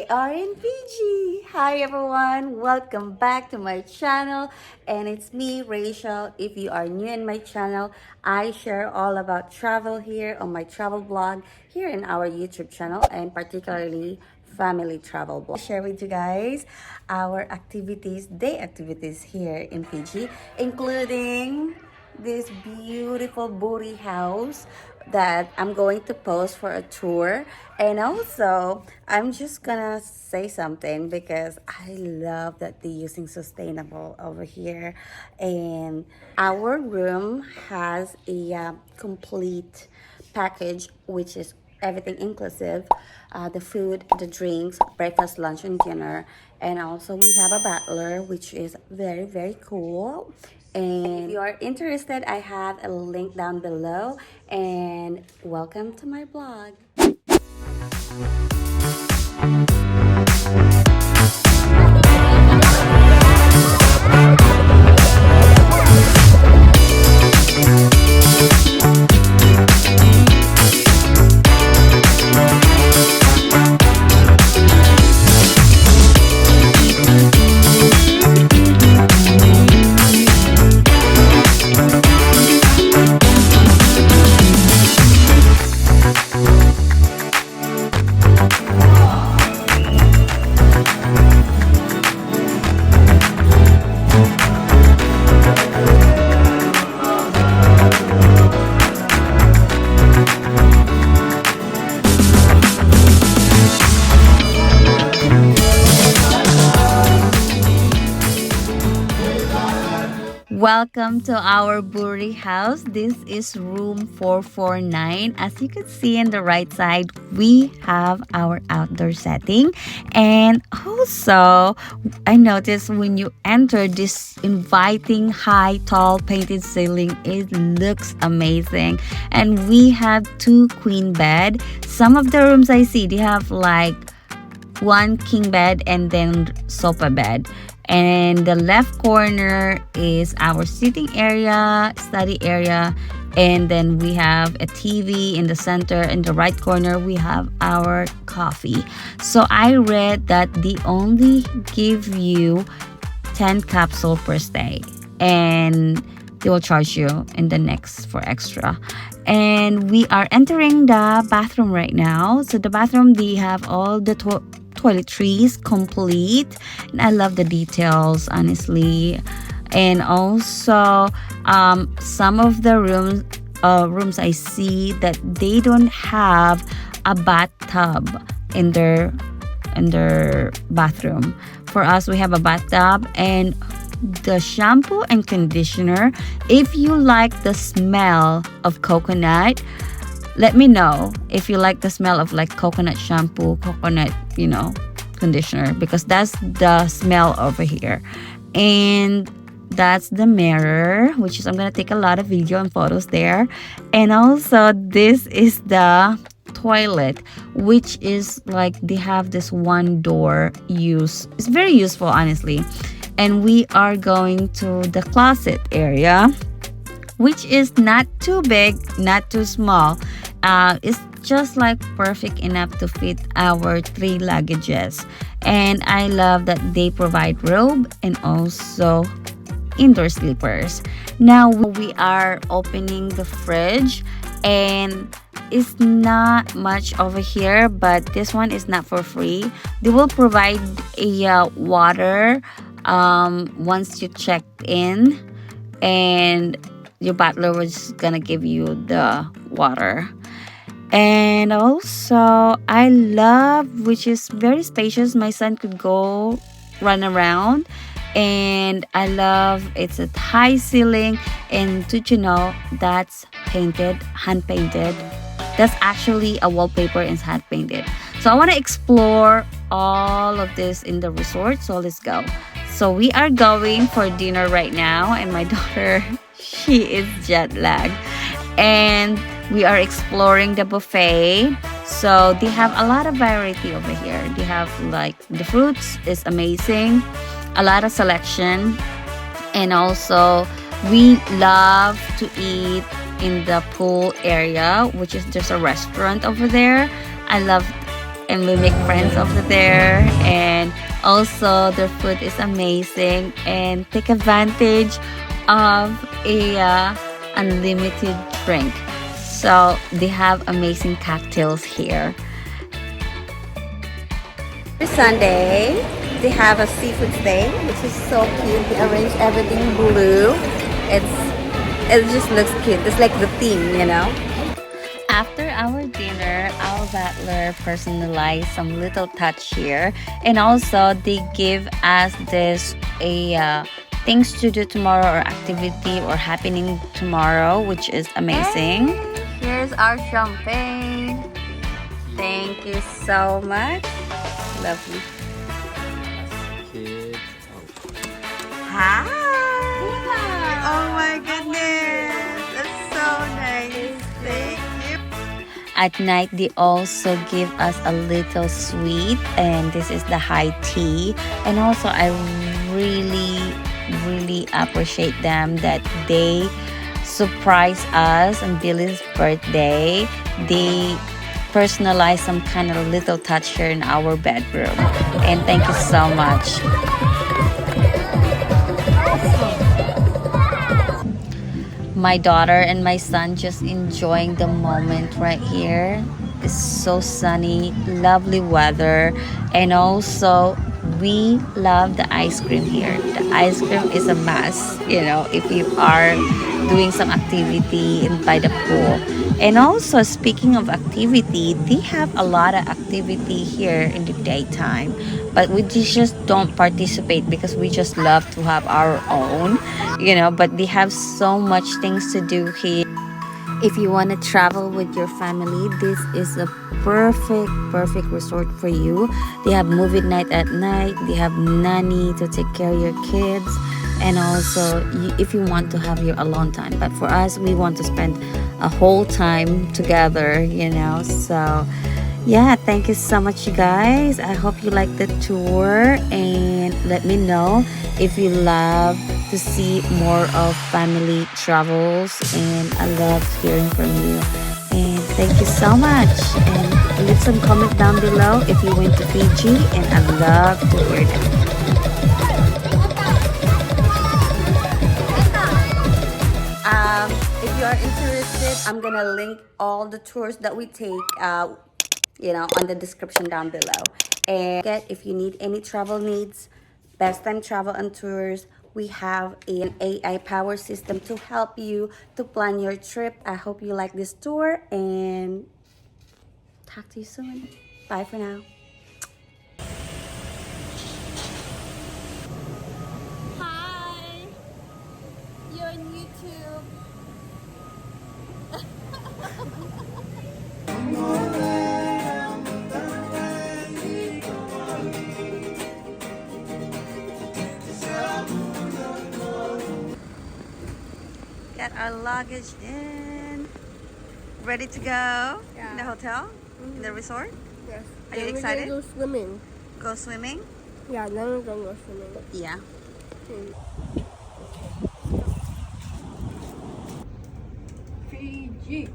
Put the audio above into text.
are in Fiji. Hi everyone, welcome back to my channel, and it's me, Rachel. If you are new in my channel, I share all about travel here on my travel blog here in our YouTube channel, and particularly family travel blog. I share with you guys our activities, day activities here in Fiji, including this beautiful booty house that I'm going to post for a tour. And also, I'm just gonna say something because I love that they're using sustainable over here. And our room has a complete package, which is everything inclusive, the food, the drinks, breakfast, lunch, and dinner. And also we have a butler, which is very cool. And if you are interested, I have a link down below. And welcome to my blog. Welcome to our Buri house. This is room 449. As you can see on the right side, we have our outdoor setting. And also, I noticed when you enter this inviting, high, tall, painted ceiling, it looks amazing. And we have 2 queen bed. Some of the rooms I see, they have like 1 king bed and then sofa bed. And the left corner is our sitting area, study area, and then we have a TV in the center. In the right corner, we have our coffee. So I read that they only give you 10 capsule per stay, and they will charge you in the next for extra. And we are entering the bathroom right now. So the bathroom, they have all the toiletries complete, and I love the details, honestly. And also some of the rooms I see that they don't have a bathtub in their bathroom. For us, we have a bathtub. And the shampoo and conditioner, if you like the smell of coconut, let me know if you like the smell of like coconut shampoo, coconut, conditioner, because that's the smell over here. And that's the mirror, which is, I'm gonna take a lot of video and photos there. And also this is the toilet, which is like they have this one door use. It's very useful, honestly. And we are going to the closet area, which is not too big, not too small. It's just like perfect enough to fit our 3 luggages. And I love that they provide robe and also indoor slippers. Now we are opening the fridge, and it's not much over here, but this one is not for free. They will provide a water once you check in, and your butler was gonna give you the water. And also I love, which is very spacious, my son could go run around. And I love it's a high ceiling, and did you know that's painted, hand painted? That's actually a wallpaper and hand painted. So I want to explore all of this in the resort, so let's go. So we are going for dinner right now, and my daughter, she is jet lagged. And we are exploring the buffet. So they have a lot of variety over here. They have like the fruits is amazing, a lot of selection. And also we love to eat in the pool area, which is there's a restaurant over there. I love and we make friends over there. And also their food is amazing, and take advantage of a unlimited drink. So they have amazing cocktails here. Every Sunday they have a seafood day, which is so cute. They arrange everything blue. It just looks cute. It's like the theme, you know. After our dinner, our butler personalized some little touch here, and also they give us this things to do tomorrow, or activity or happening tomorrow, which is amazing. Here's our champagne. Thank you so much. Lovely. Kids. Hi. Oh my goodness. That's so nice. Thank you. At night, they also give us a little sweet, and this is the high tea. And also, I really appreciate them that they surprise us on Billy's birthday. They personalize some kind of little touch here in our bedroom, and thank you so much. My daughter and my son just enjoying the moment right here. It's so sunny, lovely weather, and also we love the ice cream here. The ice cream is a must, you know, if you are doing some activity in by the pool. And also, speaking of activity, they have a lot of activity here in the daytime, but we just don't participate because we just love to have our own, you know. But they have so much things to do here. If you want to travel with your family, this is a perfect resort for you. They have movie night at night. They have nanny to take care of your kids, and also if you want to have your alone time. But for us, we want to spend a whole time together, you know. So yeah, thank you so much, you guys. I hope you like the tour, and let me know if you love to see more of family travels, and I love hearing from you. And thank you so much, and leave some comment down below if you went to Fiji, and I'd love to hear that. If you are interested, I'm gonna link all the tours that we take you know, on the description down below. And if you need any travel needs, Best Time Travel and Tours, we have an AI power system to help you to plan your trip. I hope you like this tour, and talk to you soon. Bye for now. Hi, you're on YouTube. Got our luggage in. Ready to go in the hotel, in the resort? Yes. Are you excited? Go swimming. Go swimming? Yeah, then we're gonna go swimming. Yeah. Fiji.